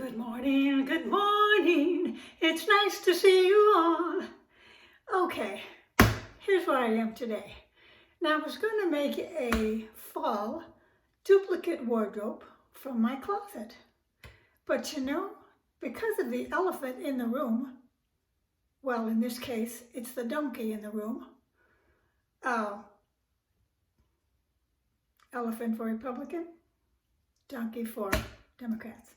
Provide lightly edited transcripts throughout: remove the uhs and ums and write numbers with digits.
Good morning, good morning. It's nice to see you all. Okay, here's where I am today. Now, I was going to make a fall duplicate wardrobe from my closet. But you know, because of the elephant in the room, well, in this case, it's the donkey in the room. Elephant for Republican, donkey for Democrats.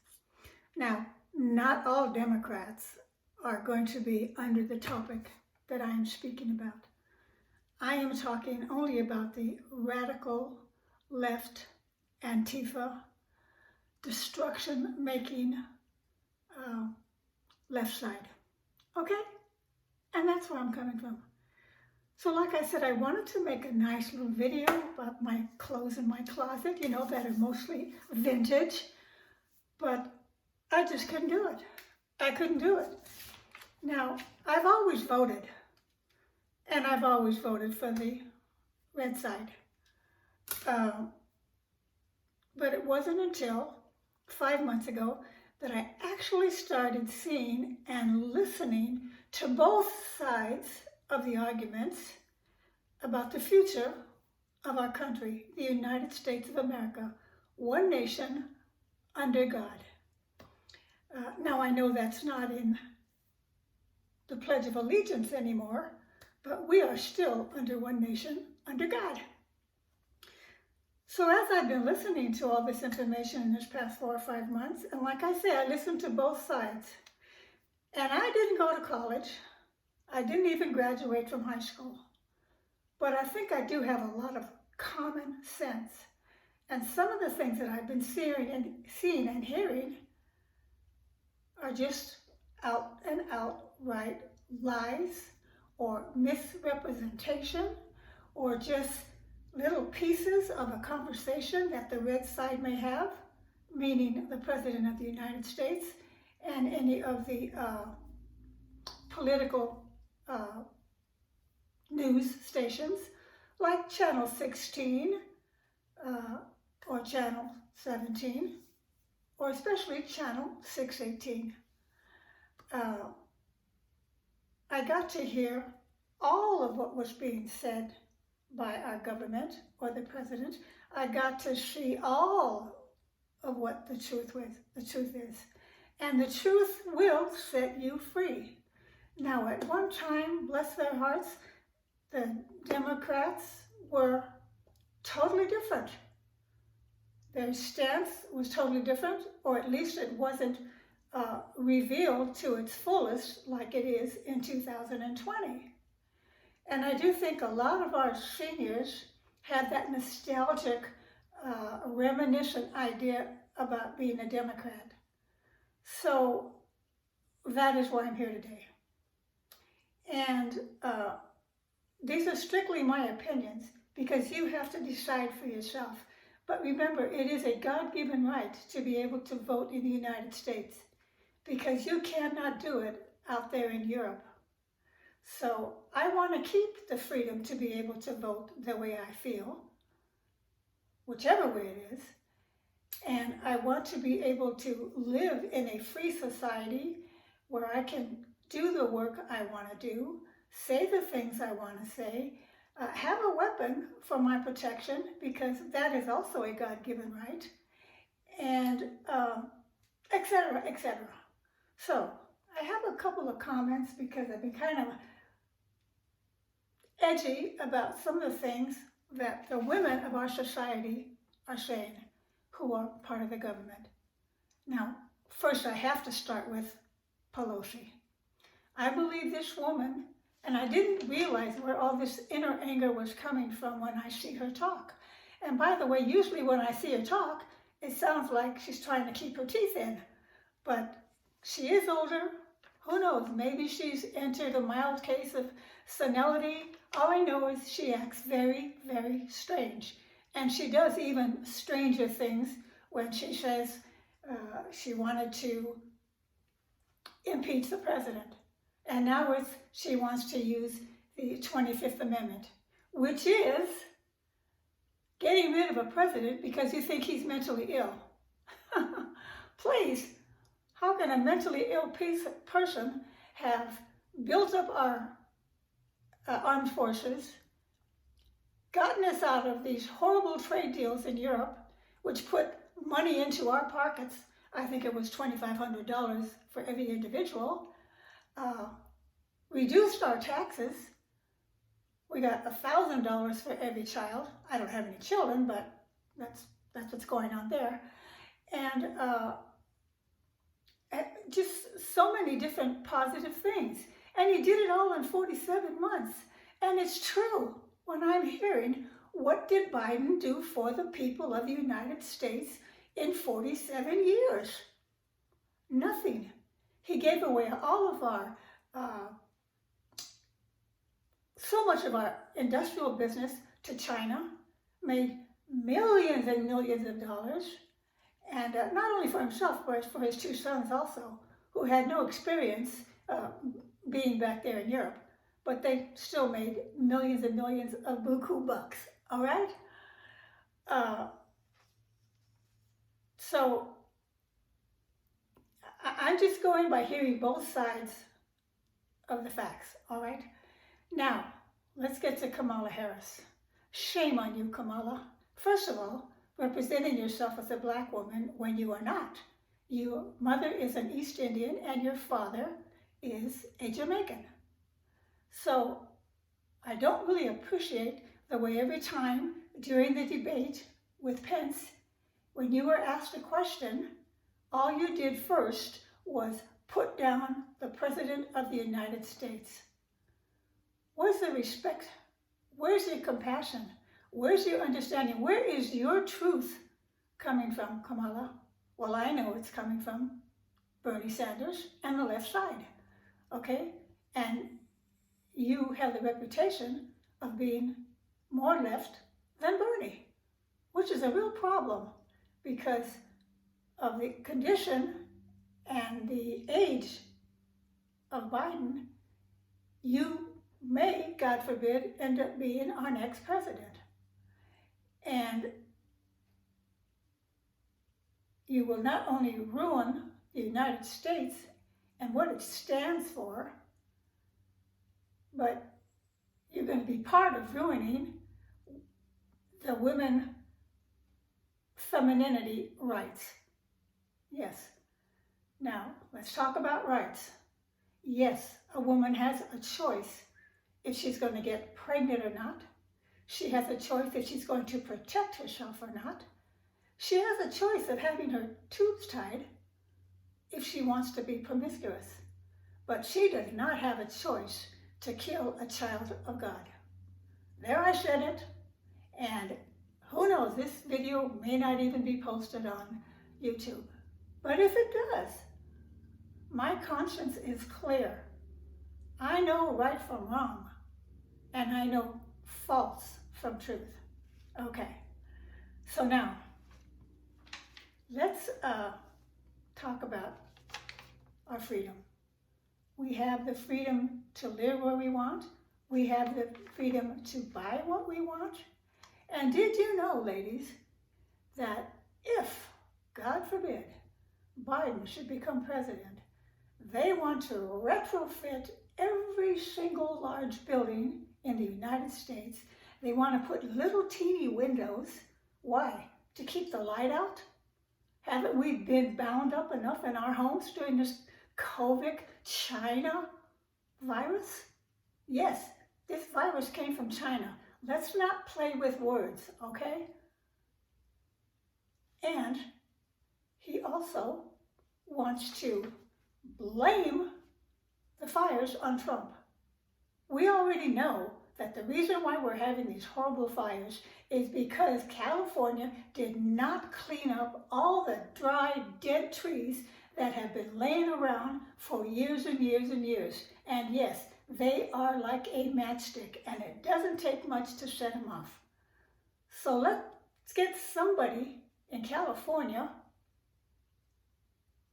Now, not all Democrats are going to be under the topic that I am speaking about. I am talking only about the radical left Antifa destruction-making left side. Okay? And that's where I'm coming from. So like I said, I wanted to make a nice little video about my clothes in my closet, you know, that are mostly vintage, but I just couldn't do it. I couldn't do it. Now, I've always voted, and I've always voted for the red side. But it wasn't until 5 months ago that I actually started seeing and listening to both sides of the arguments about the future of our country, the United States of America, one nation under God. Now, I know that's not in the Pledge of Allegiance anymore, but we are still under one nation, under God. So as I've been listening to all this information in this past 4 or 5 months, and like I say, I listened to both sides. And I didn't go to college. I didn't even graduate from high school. But I think I do have a lot of common sense. And some of the things that I've been seeing and hearing are just out and outright lies or misrepresentation or just little pieces of a conversation that the red side may have, meaning the President of the United States and any of the political news stations like Channel 16 or Channel 17 or especially Channel 618. I got to hear all of what was being said by our government or the president. I got to see all of what the truth is. And the truth will set you free. Now, at one time, bless their hearts, the Democrats were totally different. Their stance was totally different, or at least it wasn't revealed to its fullest like it is in 2020. And I do think a lot of our seniors had that nostalgic, reminiscent idea about being a Democrat. So that is why I'm here today. And these are strictly my opinions because you have to decide for yourself. But remember, it is a God-given right to be able to vote in the United States because you cannot do it out there in Europe. So I want to keep the freedom to be able to vote the way I feel, whichever way it is. And I want to be able to live in a free society where I can do the work I want to do, say the things I want to say, have a weapon for my protection because that is also a God-given right, and etc., etc. So I have a couple of comments because I've been kind of edgy about some of the things that the women of our society are saying who are part of the government. Now, first I have to start with Pelosi. I believe this woman, and I didn't realize where all this inner anger was coming from when I see her talk. And by the way, usually when I see her talk, it sounds like she's trying to keep her teeth in. But she is older. Who knows? Maybe she's entered a mild case of senility. All I know is she acts very, very strange. And she does even stranger things when she says she wanted to impeach the president. And now she wants to use the 25th Amendment, which is getting rid of a president because you think he's mentally ill. Please, How can a mentally ill person have built up our armed forces, gotten us out of these horrible trade deals in Europe, which put money into our pockets? I think it was $2,500 for every individual. Reduced our taxes. We got $1,000 for every child. I don't have any children, but that's what's going on there. And just so many different positive things. And he did it all in 47 months. And it's true when I'm hearing, what did Biden do for the people of the United States in 47 years? Nothing. He gave away all of our, so much of our industrial business to China, made millions and millions of dollars, and not only for himself, but for his two sons also, who had no experience being back there in Europe, but they still made millions and millions of buku bucks, all right? So I'm just going by hearing both sides of the facts, all right? Now, let's get to Kamala Harris. Shame on you, Kamala. First of all, representing yourself as a black woman when you are not. Your mother is an East Indian and your father is a Jamaican. So I don't really appreciate the way every time during the debate with Pence, when you were asked a question, all you did first was put down the President of the United States. Where's the respect? Where's your compassion? Where's your understanding? Where is your truth coming from, Kamala? Well, I know it's coming from Bernie Sanders and the left side, okay? And you have the reputation of being more left than Bernie, which is a real problem because of the condition and the age of Biden. You may, God forbid, end up being our next president. And you will not only ruin the United States and what it stands for, but you're going to be part of ruining the women femininity rights. Yes. Now, let's talk about rights. Yes, a woman has a choice if she's going to get pregnant or not. She has a choice if she's going to protect herself or not. She has a choice of having her tubes tied if she wants to be promiscuous. But she does not have a choice to kill a child of God. There I said it, and who knows, this video may not even be posted on YouTube. But if it does, my conscience is clear. I know right from wrong, and I know false from truth. Okay, so now, let's talk about our freedom. We have the freedom to live where we want. We have the freedom to buy what we want. And did you know, ladies, that if, God forbid, Biden should become president, they want to retrofit every single large building in the United States. They want to put little teeny windows. Why? To keep the light out? Haven't we been bound up enough in our homes during this COVID China virus? Yes, this virus came from China. Let's not play with words, okay? And he also wants to blame the fires on Trump. We already know that the reason why we're having these horrible fires is because California did not clean up all the dry, dead trees that have been laying around for years and years and years. And yes, they are like a matchstick, and it doesn't take much to set them off. So let's get somebody in California.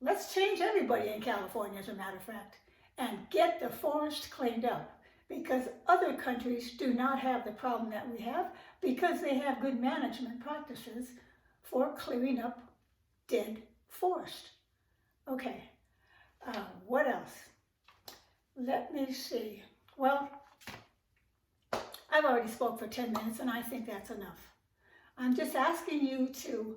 Let's change everybody in California, as a matter of fact, and get the forest cleaned up, because other countries do not have the problem that we have, because they have good management practices for clearing up dead forest. Okay, What else? Let me see. Well, I've already spoke for 10 minutes and I think that's enough. I'm just asking you to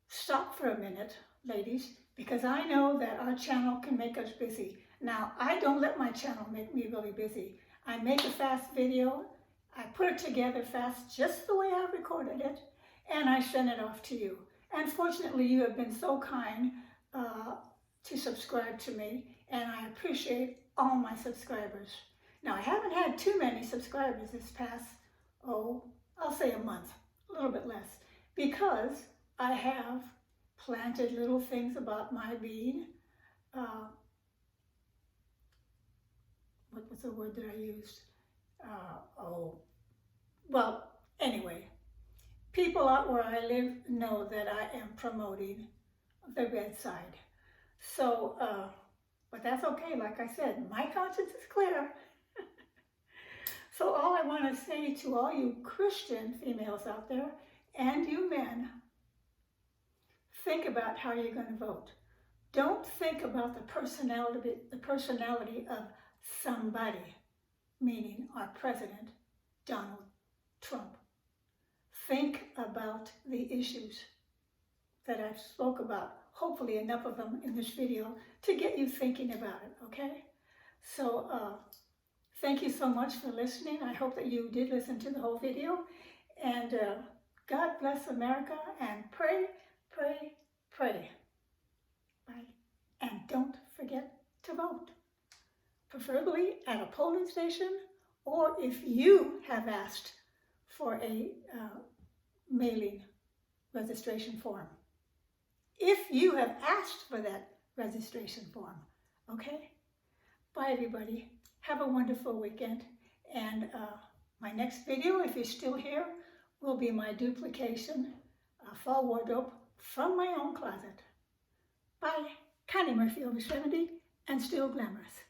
stop for a minute, ladies, because I know that our channel can make us busy. Now, I don't let my channel make me really busy. I make a fast video, I put it together fast just the way I recorded it, and I send it off to you. And fortunately, you have been so kind to subscribe to me, and I appreciate all my subscribers. Now, I haven't had too many subscribers this past, I'll say a month, a little bit less, because I have planted little things about my being. What was the word that I used? Well, anyway, people out where I live know that I am promoting the red side. So, but that's okay. Like I said, my conscience is clear. So all I want to say to all you Christian females out there and you men, think about how you're going to vote. Don't think about the personality of somebody, meaning our president, Donald Trump. Think about the issues that I've spoke about, hopefully enough of them in this video to get you thinking about it, okay? So thank you so much for listening. I hope that you did listen to the whole video. And God bless America, and pray, pray, pray. Bye. And don't forget to vote, preferably at a polling station, or if you have asked for a mailing registration form. If you have asked for that registration form, okay? Bye, everybody. Have a wonderful weekend. And my next video, if you're still here, will be my duplication fall wardrobe from my own closet. Bye. Connie Murphy, over 70, and still glamorous.